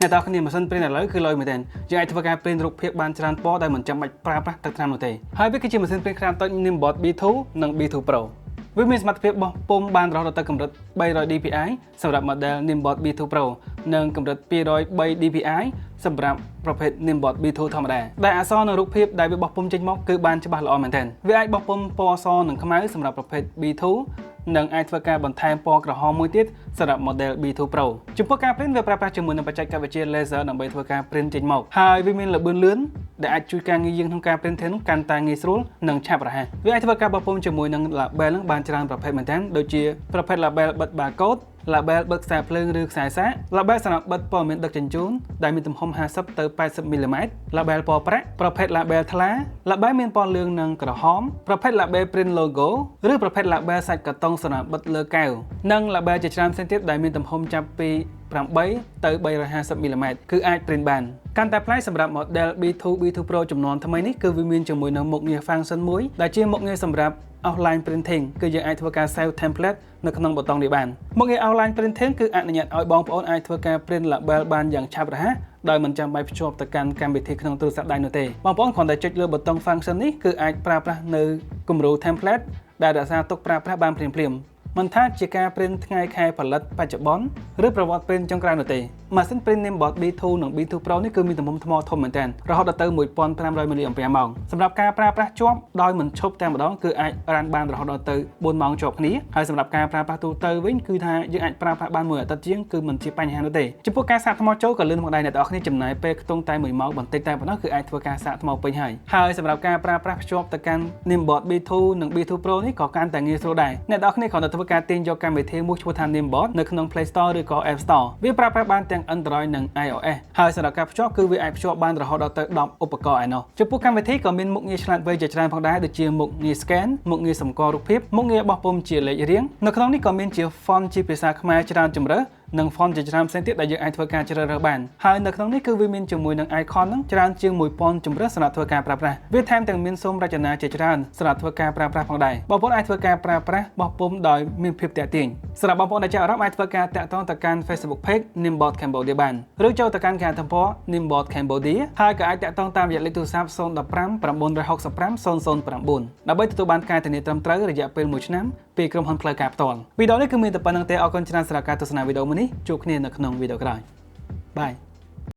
អ្នកតើគ្នាម៉ាស៊ីនព្រីនឥឡូវគឺលុយមែនទែនយើងអាចធ្វើការព្រីនរូបភាពបានច្រើនពណ៌ដោយមិនចាំបាច់ប្រើប្រាស់ទឹកថ្នាំនោះទេហើយវាគឺជាម៉ាស៊ីនព្រីនខ្នាតតូច Nimbot B2 និង B2 Pro វាមានសមត្ថភាពបោះពុម្ពបានរហូតដល់ទៅកម្រិត 300 dpi សម្រាប់ model Nimbot B2 Pro និងកម្រិត 203 dpi សម្រាប់ប្រភេទ Nimbot B2 ធម្មតាដែលអក្សរនៅរូបភាពដែលវាបោះពុម្ពចេញមកគឺបានច្បាស់ល្អមែនទែនវាអាចបោះពុម្ពពណ៌សនិងខ្មៅសម្រាប់ប្រភេទ B2 និងអាចធ្វើការបន្ថែមពណ៌ក្រហមមួយទៀតសម្រាប់ model B2 Pro ចំពោះការព្រីនវាប្រើប្រាស់ជាមួយនឹងបច្ចេកវិទ្យា laser ដើម្បីធ្វើការព្រីនចេញមកហើយវាមានល្បឿនលឿនដែលអាចជួយការងារយើងក្នុងការព្រីនធាននោះកាន់តែងាយស្រួលនិងឆាប់រហ័សវាអាចធ្វើការបោះពុម្ពជាមួយនឹង label នឹងបានច្រើនប្រភេទមែនទែនដូចជាប្រភេទ label បិទ barcode label បិទខ្សែភ្លើងឬខ្សែសាក label សម្រាប់បិទព័ត៌មានដឹកជញ្ជូនដែលមានទំហំ50ទៅ80មីលីម៉ែត្រ label ពណ៌ប្រាក់ប្រភេទ label ថ្លា label មានពណ៌លឿងនិងក្រហមប្រភេទ label print logo ឬប្រភេទ label សាច់កាតុងសម្រាប់បិទលើកែវនិង label ជាច្រើនផ្សេងទៀតដែលមានទំហំចាប់ពី8ទៅ350មីលីម៉ែត្រគឺអាចព្រីនបានកាន់តែប្លែកសម្រាប់ model B2 Pro ចំនួនថ្មីនេះគឺវាមានជាមួយនឹងមុខងារ function មួយដែលជាមុខងារសម្រាប់ outline printing គឺយើងអាចធ្វើការ save template នៅក្នុងប៊ូតុងនេះបានមុខងារ outline printing គឺអនុញ្ញាតឲ្យបងប្អូនអាចធ្វើការ print label បានយ៉ាងឆាប់រហ័សដោយមិនចាំបាច់ភ្ជាប់ទៅកាន់កម្មវិធីក្នុងទូរស័ព្ទដៃនោះទេបងប្អូនគ្រាន់តែចុចលើប៊ូតុង function នេះគឺអាចប្រើប្រាស់នៅគំរូ template ដែលរក្សាទុកប្រើប្រាស់បានភ្លាមៗមិនថាជាការព្រីនថ្ងៃខែផលិតបច្ចុប្បន្នឬប្រវត្តិព្រីនចុងក្រោយនោះទេម៉ាស៊ីនព្រីន Nimbot B2 និង B2 Pro នេះគឺមានទំហំថ្មធំមែនទែនរហូតដល់ទៅ 1500 mAh សម្រាប់ការប្រើប្រាស់ជាប់ដោយមិនឈប់តែម្ដងគឺអាចរ៉ានបានរហូតដល់ទៅ4ម៉ោងជាប់គ្នាហើយសម្រាប់ការប្រើប្រាស់ទូទៅវិញគឺថាយើងអាចប្រើប្រាស់បានមួយអាទិត្យជាងគឺមិនជាបញ្ហានោះទេចំពោះការសាកថ្មចូលក៏លឿនមកដែរអ្នកនរគ្នាចំណាយពេលខ្ទង់តែ1ម៉ោងបន្តិចតែប៉ុណ្ណោះគឺអាចធ្វើការសាកថ្មពេញហើយសម្រាប់ការប្រើប្រាស់ភ្ជាប់ទៅកាន់ Nimbot B2 និង B2 Pro នេះក៏កាន់តែងាយស្រួលដែរអ្នកនរគ្នាគ្រាន់តែធ្វើការទាញយកកម្មវិធីមួយឈ្មោះថា Nimbot នៅក្នុង Play Store ឬក៏ App Store វាប្រើប្រាស់បានទាំង Android និង iOS ហើយសម្រាប់ការភ្ជាប់គឺវាអាចភ្ជាប់បានរហូតដល់ទៅ10ឧបករណ៍ឯណោះចំពោះកម្មវិធីក៏មានមុខងារឆ្លាតវៃជាច្រើនផងដែរដូចជាមុខងារ scan មុខងារសម្គាល់រូបភាពមុខងារបោះពុម្ពជាលេខរៀងនៅក្នុងនេះក៏មានជា font ជាភាសាខ្មែរច្រើនជម្រើសនិង font ជាច្រើនផ្សេងទៀតដែលយើងអាចធ្វើការជ្រើសរើសបានហើយនៅក្នុងនេះគឺវាមានជាមួយនឹង icon ហ្នឹងច្រើនជាង 1000 ជម្រើសសម្រាប់ធ្វើការប្រើប្រាស់វាថែមទាំងមានសូមរចនាជាច្រើនសម្រាប់ធ្វើការប្រើប្រាស់ផងដែរបងប្អូនអាចធ្វើការប្រើប្រាស់បោះពុម្ពដោយមានភាពទាក់ទាញសម្រាប់បងប្អូនដែលចាប់អារម្មណ៍អាចធ្វើការតាក់ទងទៅកាន់ Facebook Page Nimbot Cambodia បានឬចូលទៅកាន់គេហទំព័រ Nimbot Cambodia ហើយក៏អាចតាក់ទងតាមរយៈលេខទូរស័ព្ទ015 965 009ដើម្បីទទួលបានការធានាត្រឹមត្រូវរយៈពេល1ឆ្នាំពីក្រុមហ៊ុនផ្លូវការផ្ទាល់វីដេអូនេះគឺមានតែប៉ុណ្្នឹងទេអរគុណច្រើនសម្រាប់ការទស្សនាវីដេអូមួយនេះជួបគ្នានៅក្នុងវីដេអូក្រោយបាយ